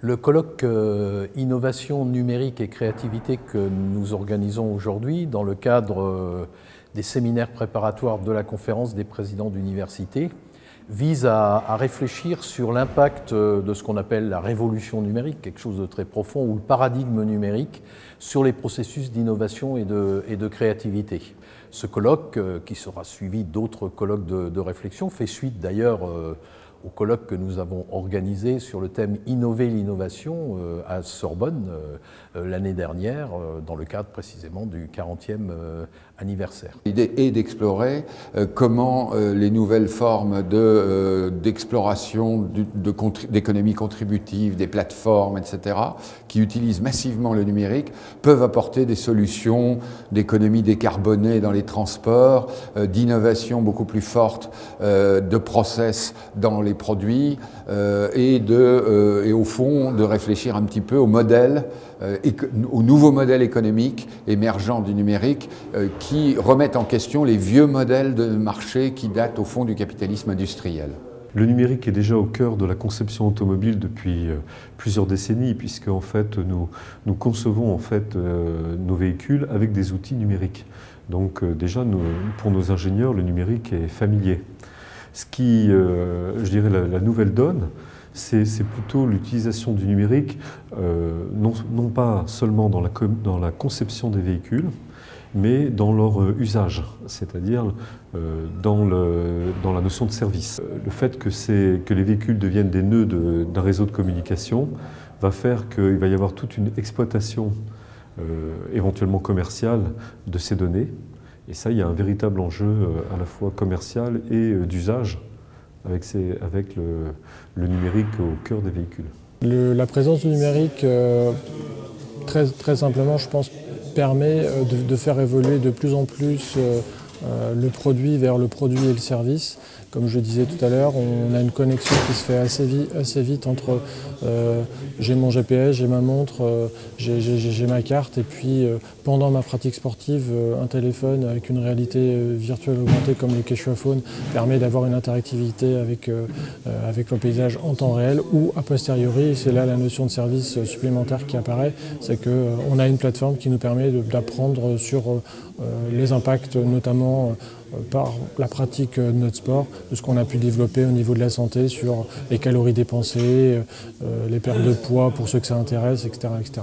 Le colloque Innovation numérique et créativité que nous organisons aujourd'hui dans le cadre des séminaires préparatoires de la conférence des présidents d'université vise à réfléchir sur l'impact de ce qu'on appelle la révolution numérique, quelque chose de très profond, ou le paradigme numérique sur les processus d'innovation et de créativité. Ce colloque, qui sera suivi d'autres colloques de réflexion, fait suite d'ailleurs au colloque que nous avons organisé sur le thème « Innover l'innovation » à Sorbonne l'année dernière, dans le cadre précisément du 40e anniversaire. L'idée est d'explorer comment les nouvelles formes d'exploration d'économie contributive, des plateformes, etc., qui utilisent massivement le numérique, peuvent apporter des solutions d'économie décarbonée dans les transports, d'innovation beaucoup plus forte, de process dans les produits et au fond de réfléchir un petit peu au modèle, aux nouveaux modèles économiques émergents du numérique qui remettent en question les vieux modèles de marché qui datent au fond du capitalisme industriel. Le numérique est déjà au cœur de la conception automobile depuis plusieurs décennies, puisque en fait, nous concevons en fait, nos véhicules avec des outils numériques. Donc déjà, pour nos ingénieurs, le numérique est familier. Ce qui, je dirais, la nouvelle donne, c'est plutôt l'utilisation du numérique, non pas seulement dans la conception des véhicules, mais dans leur usage, c'est-à-dire dans la notion de service. Le fait que les véhicules deviennent des nœuds d'un réseau de communication va faire qu'il va y avoir toute une exploitation éventuellement commerciale de ces données. Et ça, il y a un véritable enjeu à la fois commercial et d'usage avec le numérique au cœur des véhicules. La présence du numérique, très simplement, je pense, permet de faire évoluer de plus en plus le produit vers le produit et le service. Comme je disais tout à l'heure, on a une connexion qui se fait assez vite entre j'ai mon GPS, j'ai ma montre, j'ai ma carte, et puis pendant ma pratique sportive, un téléphone avec une réalité virtuelle augmentée comme le Quechua-Phone permet d'avoir une interactivité avec le paysage en temps réel, ou a posteriori, c'est là la notion de service supplémentaire qui apparaît, c'est qu'on a une plateforme qui nous permet d'apprendre sur les impacts, notamment par la pratique de notre sport, de ce qu'on a pu développer au niveau de la santé, sur les calories dépensées, les pertes de poids pour ceux que ça intéresse, etc., etc.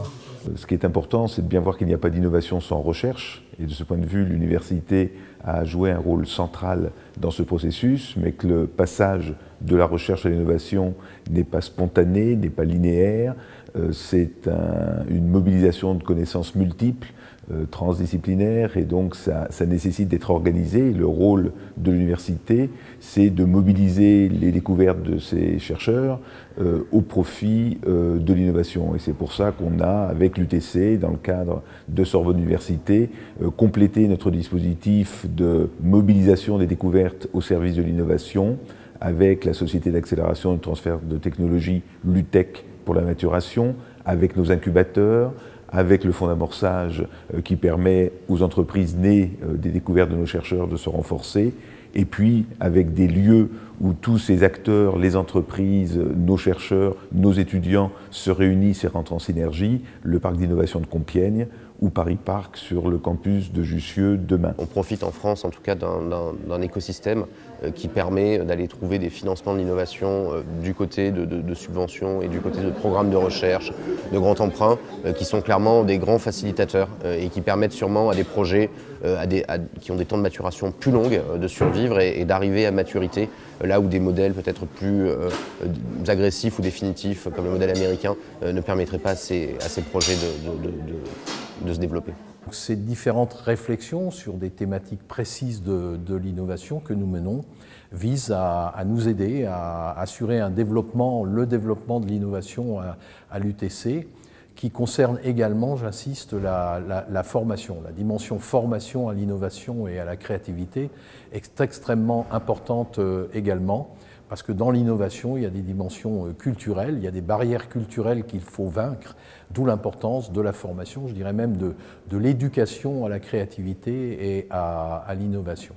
Ce qui est important, c'est de bien voir qu'il n'y a pas d'innovation sans recherche. Et de ce point de vue, l'université a joué un rôle central dans ce processus, mais que le passage de la recherche à l'innovation n'est pas spontané, n'est pas linéaire. C'est une mobilisation de connaissances multiples, transdisciplinaires, et donc ça nécessite d'être organisé. Le rôle de l'université, c'est de mobiliser les découvertes de ces chercheurs au profit de l'innovation. Et c'est pour ça qu'on a, avec l'UTC, dans le cadre de Sorbonne Université, complété notre dispositif de mobilisation des découvertes au service de l'innovation avec la Société d'accélération et de transfert de technologie, l'UTEC, pour la maturation, avec nos incubateurs, avec le fonds d'amorçage qui permet aux entreprises nées des découvertes de nos chercheurs de se renforcer, et puis avec des lieux où tous ces acteurs, les entreprises, nos chercheurs, nos étudiants se réunissent et rentrent en synergie, le parc d'innovation de Compiègne ou Paris Parc sur le campus de Jussieu demain. On profite en France en tout cas d'un écosystème qui permet d'aller trouver des financements de l'innovation du côté de subventions et du côté de programmes de recherche, de grands emprunts, qui sont clairement des grands facilitateurs et qui permettent sûrement à des projets qui ont des temps de maturation plus longs de survivre et d'arriver à maturité, là où des modèles peut-être plus agressifs ou définitifs, comme le modèle américain, ne permettraient pas à ces projets de se développer. Ces différentes réflexions sur des thématiques précises de l'innovation que nous menons visent à nous aider à assurer le développement de l'innovation à l'UTC, qui concerne également, j'insiste, la formation. La dimension formation à l'innovation et à la créativité est extrêmement importante également, parce que dans l'innovation, il y a des dimensions culturelles, il y a des barrières culturelles qu'il faut vaincre, d'où l'importance de la formation, je dirais même de l'éducation à la créativité et à l'innovation.